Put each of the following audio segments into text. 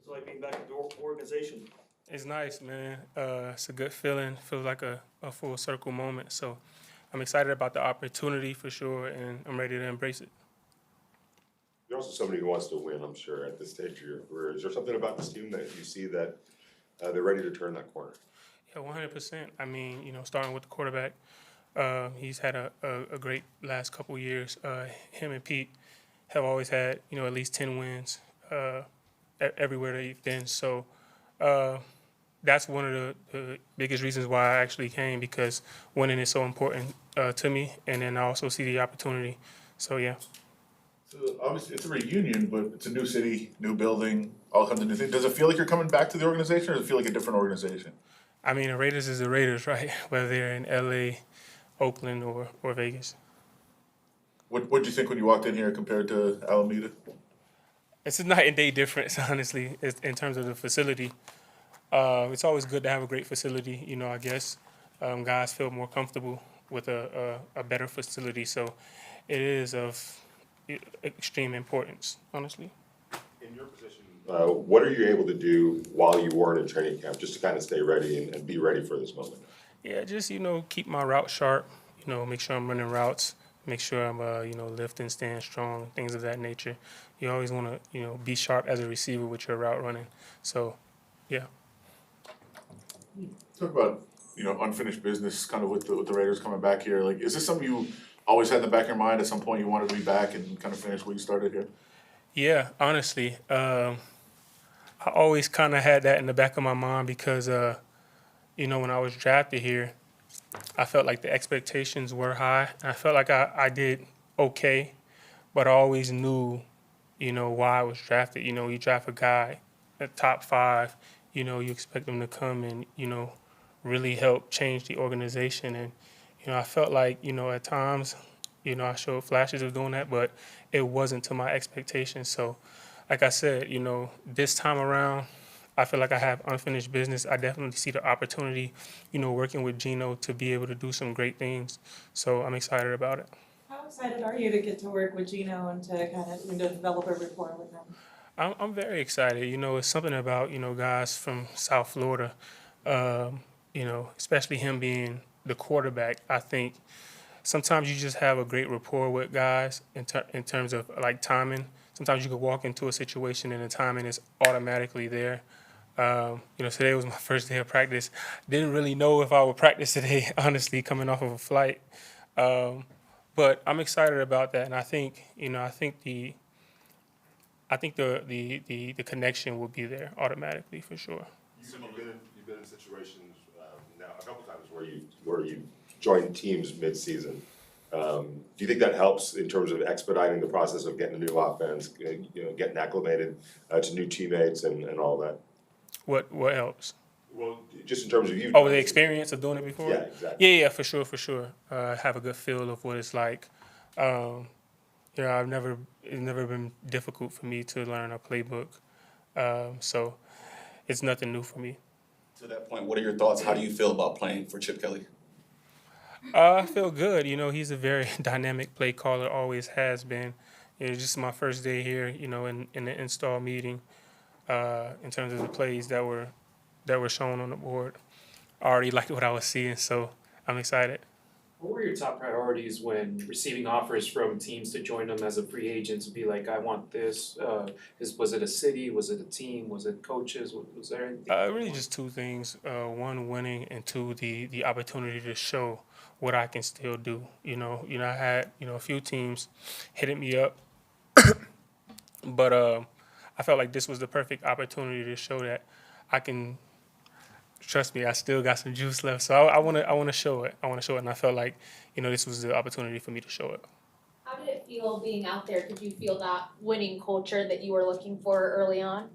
It's like being back in the organization. It's nice, man. It's a good feeling. Feels like a full circle moment. So I'm excited about the opportunity for sure, and I'm ready to embrace it. You're also somebody who wants to win, I'm sure, at this stage of your career. Is there something about this team that you see that they're ready to turn that corner? Yeah, 100%. I mean, starting with the quarterback, he's had a great last couple years. Him and Pete have always had, at least 10 wins everywhere they've been. So that's one of the biggest reasons why I actually came, because winning is so important to me. And then I also see the opportunity. So, yeah. So obviously it's a reunion, but it's a new city, new building, all kinds of new things. Does it feel like you're coming back to the organization, or does it feel like a different organization? I mean, the Raiders is the Raiders, right? Whether they're in LA, Oakland, or Vegas. What'd you think when you walked in here compared to Alameda? It's a night and day difference, honestly, in terms of the facility. It's always good to have a great facility, I guess. Guys feel more comfortable with a better facility. So it is of extreme importance, honestly. In your position, what are you able to do while you weren't in training camp just to kind of stay ready and be ready for this moment? Yeah, just, keep my route sharp, make sure I'm running routes, make sure I'm, lifting, staying strong, things of that nature. You always want to, be sharp as a receiver with your route running. So, yeah. Talk about, unfinished business kind of with the Raiders coming back here. Like, is this something you always had in the back of your mind at some point you wanted to be back and kind of finish what you started here? Yeah, honestly, I always kind of had that in the back of my mind because, when I was drafted here, I felt like the expectations were high. I felt like I did okay, but I always knew, why I was drafted. You draft a guy at top five, you expect them to come and, really help change the organization. And, I felt like, at times, I showed flashes of doing that, but it wasn't to my expectations. So, like I said, this time around, I feel like I have unfinished business. I definitely see the opportunity, working with Gino to be able to do some great things. So I'm excited about it. How excited are you to get to work with Gino and to kind of develop a rapport with him? I'm very excited. It's something about, guys from South Florida, especially him being the quarterback. I think sometimes you just have a great rapport with guys in terms of like timing. Sometimes you could walk into a situation and the timing is automatically there. Today was my first day of practice. Didn't really know if I would practice today, honestly, coming off of a flight. Um, but I'm excited about that, and I think the connection will be there automatically for sure. You've been in situations now a couple times where you joined teams mid-season. Do you think that helps in terms of expediting the process of getting a new offense, getting acclimated to new teammates and all that? What helps? Well, just in terms of you. Oh, the experience of doing it before? Yeah, exactly. Yeah, for sure, for sure. Have a good feel of what it's like. Um, it's never been difficult for me to learn a playbook. So it's nothing new for me. To that point, what are your thoughts? How do you feel about playing for Chip Kelly? I feel good. He's a very dynamic play caller, always has been. It's just my first day here, in the install meeting, in terms of the plays that were shown on the board. I already liked what I was seeing, so I'm excited. What were your top priorities when receiving offers from teams to join them as a free agent to be like, I want this? Was it a city? Was it a team? Was it coaches? Was there anything? Really just two things. One, winning, and two, the opportunity to show what I can still do. I had, a few teams hitting me up, but I felt like this was the perfect opportunity to show that I can. Trust me, I still got some juice left, so I want to show it. I want to show it, and I felt like, this was the opportunity for me to show it. How did it feel being out there? Did you feel that winning culture that you were looking for early on?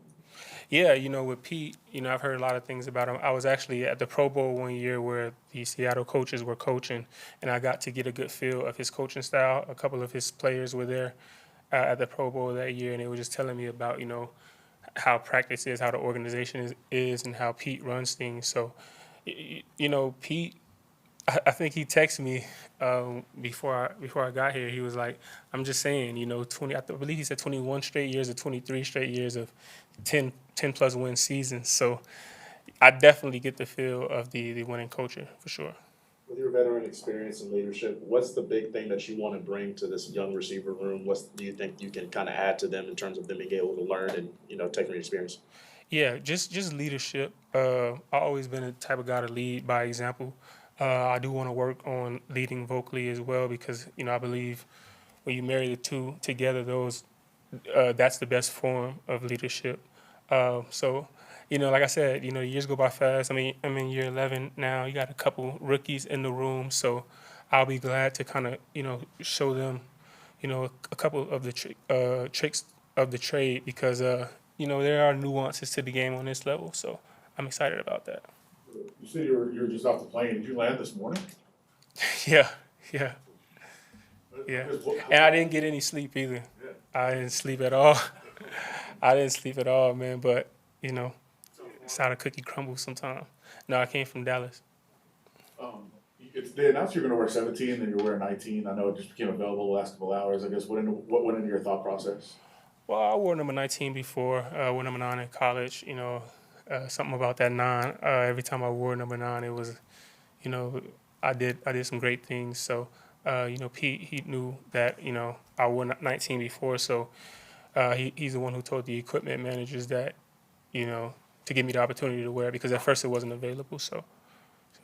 Yeah, with Pete, I've heard a lot of things about him. I was actually at the Pro Bowl one year where the Seattle coaches were coaching, and I got to get a good feel of his coaching style. A couple of his players were there at the Pro Bowl that year, and they were just telling me about, how practice is, how the organization is and how Pete runs things. So, Pete I think he texted me before I got here. He was like, "I'm just saying, 20. I believe he said 21 straight years or 23 straight years of 10 plus win seasons." So I definitely get the feel of the winning culture for sure. With your veteran experience and leadership, what's the big thing that you want to bring to this young receiver room? What do you think you can kind of add to them in terms of them being able to learn and, take from your experience? Yeah, just leadership. I've always been the type of guy to lead by example. I do want to work on leading vocally as well because I believe when you marry the two together, that's the best form of leadership. So, like I said, years go by fast. I mean, I'm in year 11 now. You got a couple rookies in the room, so I'll be glad to kind of, show them, a couple of the tricks of the trade because, there are nuances to the game on this level. So I'm excited about that. You said you were just off the plane. Did you land this morning? Yeah, yeah, yeah. Because what- And I didn't get any sleep either. Yeah. I didn't sleep at all. I didn't sleep at all, man. But it's how the cookie crumbles sometimes. No, I came from Dallas. They announced you're gonna wear 17, then you're wearing 19. I know it just became available the last couple hours. I guess what went into your thought process? Well, I wore number 19 before. I wore number 9 in college. Something about that 9. Every time I wore number 9, it was, I did some great things. So, Pete, he knew that I wore 19 before. So, he's the one who told the equipment managers that, to give me the opportunity to wear it because at first it wasn't available. So,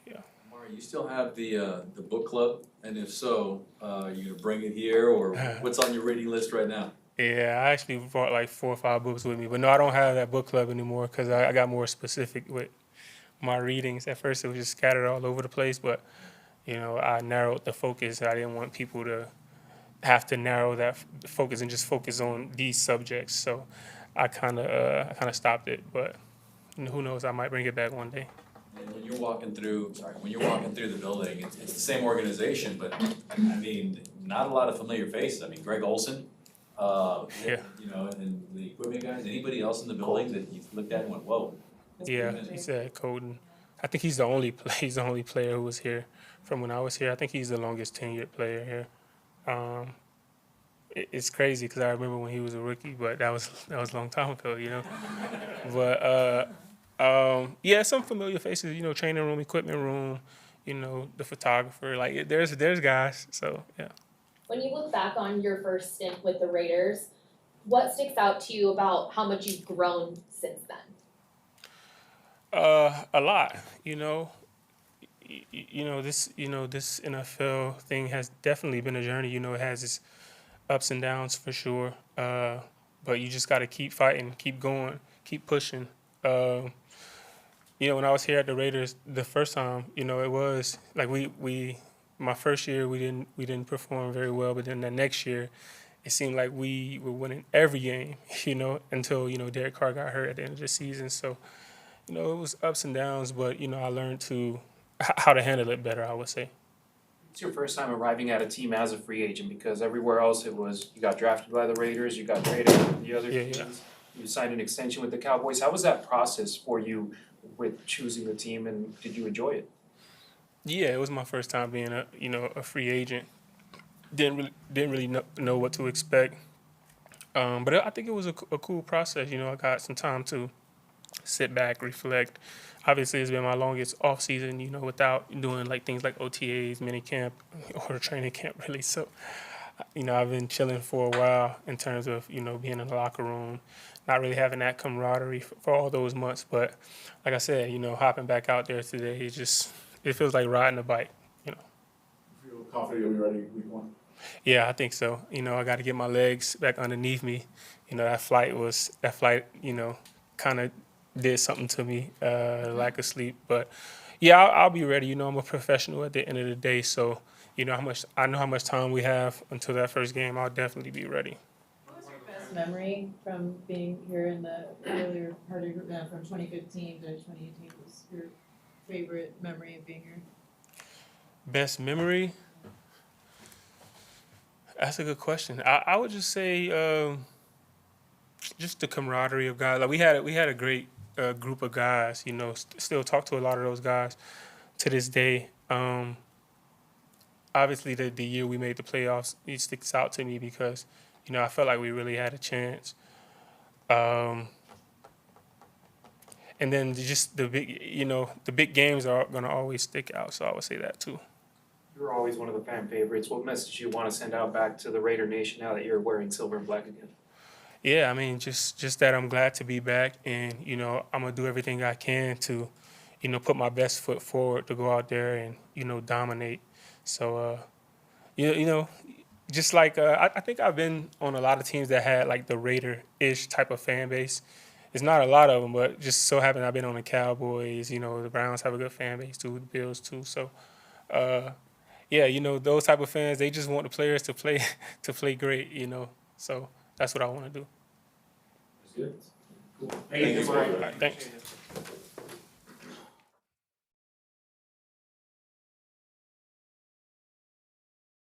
yeah. Amari, you still have the book club, and if so, you gonna bring it here, or what's on your reading list right now? Yeah, I actually brought like 4 or 5 books with me, but no, I don't have that book club anymore because I got more specific with my readings. At first, it was just scattered all over the place, but I narrowed the focus. I didn't want people to have to narrow that focus and just focus on these subjects. So I kind of stopped it, but who knows? I might bring it back one day. And when you're walking through the building, it's the same organization, but I mean, not a lot of familiar faces. I mean, Greg Olson, Yeah. And the equipment guys. Anybody else in the building that you looked at and went, "Whoa"? that's Yeah, pretty he nice. said Colton. I think he's the only he's the only player who was here from when I was here. I think he's the longest tenured player here. It's crazy because I remember when he was a rookie, but that was a long time ago. But yeah, some familiar faces. Training room, equipment room. The photographer. Like there's guys. So yeah. When you look back on your first stint with the Raiders, what sticks out to you about how much you've grown since then? A lot. This NFL thing has definitely been a journey. It has its ups and downs for sure. But you just got to keep fighting, keep going, keep pushing. When I was here at the Raiders the first time, it was like my first year we didn't perform very well, but then the next year, it seemed like we were winning every game, until Derek Carr got hurt at the end of the season. So, it was ups and downs, but I learned how to handle it better, I would say. It's your first time arriving at a team as a free agent because everywhere else it was you got drafted by the Raiders, you got traded to the other Yeah, teams, you signed an extension with the Cowboys. How was that process for you with choosing the team and did you enjoy it? Yeah, it was my first time being a free agent. Didn't really know what to expect. But I think it was a cool process. I got some time to sit back, reflect. Obviously, it's been my longest off season, without doing like things like OTAs, mini camp, or training camp really. So, I've been chilling for a while in terms of being in the locker room, not really having that camaraderie for all those months. But like I said, hopping back out there today, it feels like riding a bike. Feel confident you'll be ready week 1? Yeah, I think so. I got to get my legs back underneath me. That flight, kind of did something to me, lack of sleep. But yeah, I'll be ready. I'm a professional at the end of the day. So, I know how much time we have until that first game. I'll definitely be ready. What was your best memory from being here in the earlier part of from 2015 to 2018? What was your favorite memory of being here? Best memory? That's a good question. I would just say just the camaraderie of guys. Like we had a great group of guys. Still talk to a lot of those guys to this day. obviously the year we made the playoffs, it sticks out to me because, you know, I felt like we really had a chance. And then just the big, you know, the big games are gonna always stick out. So I would say that too. You're always one of the fan favorites. What message you want to send out back to the Raider Nation now that you're wearing silver and black again? Yeah, I mean, just that I'm glad to be back, and you know, I'm gonna do everything I can to, you know, put my best foot forward to go out there and you know dominate. So, you know, just like I think I've been on a lot of teams that had like the Raider-ish type of fan base. It's not a lot of them, but just so happened I've been on the Cowboys. You know, the Browns have a good fan base too, the Bills too. So, yeah, you know, those type of fans, they just want the players to play to play great. You know, so that's what I want to do. Good. Cool. Thank you. All right, thanks.